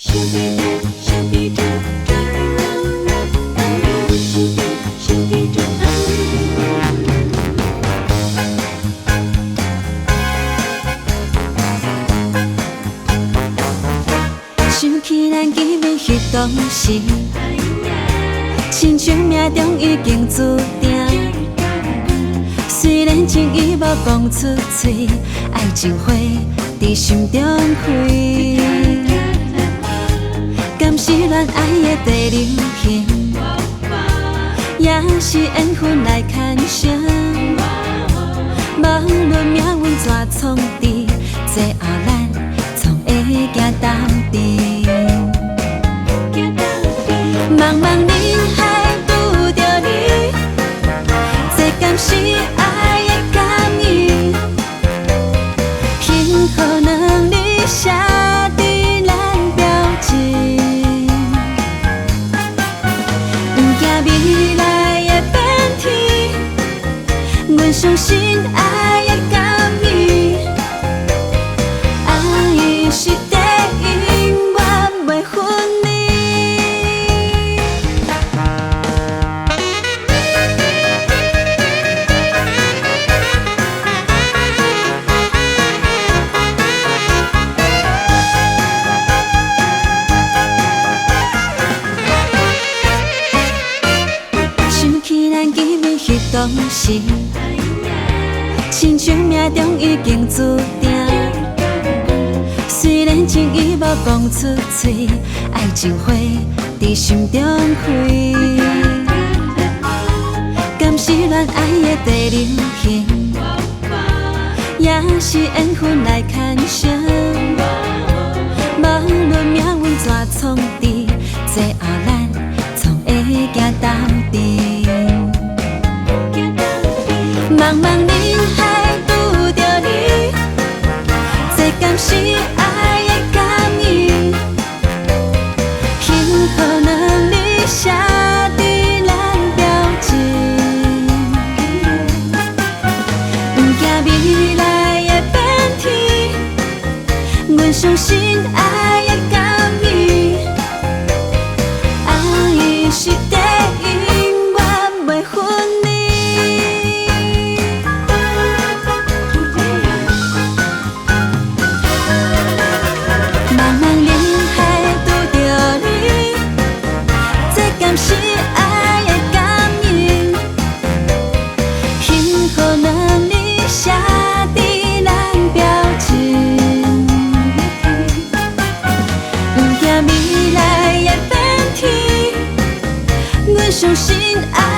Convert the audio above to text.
想起咱见面迄当时，亲像命中已经注定。虽然情意无讲出嘴，爱情花在心中开。敢是恋爱的地流行，也是缘分来牵绳。无论命运怎创治，最后咱总会行到底。茫茫人海拄着你，这敢是爱的感应？幸福两字写在咱表情，不惊未来会变天。阮相信爱的感应，爱是地永远袂分离。想起咱见面迄当时，亲像命中已经注定。虽然情意无讲出嘴，爱情花在心中开。敢是恋爱的地流行，也是缘分来牵绳。无论命运怎创治，最后咱总会行到底。茫茫人海拄着你，这敢是爱的感应？幸福两字写在咱表情，不惊未来会变天。阮相信爱的感应，爱是地永远袂分离。是爱的感应，幸福两字写在咱表情，不惊未来会变天。阮相信爱。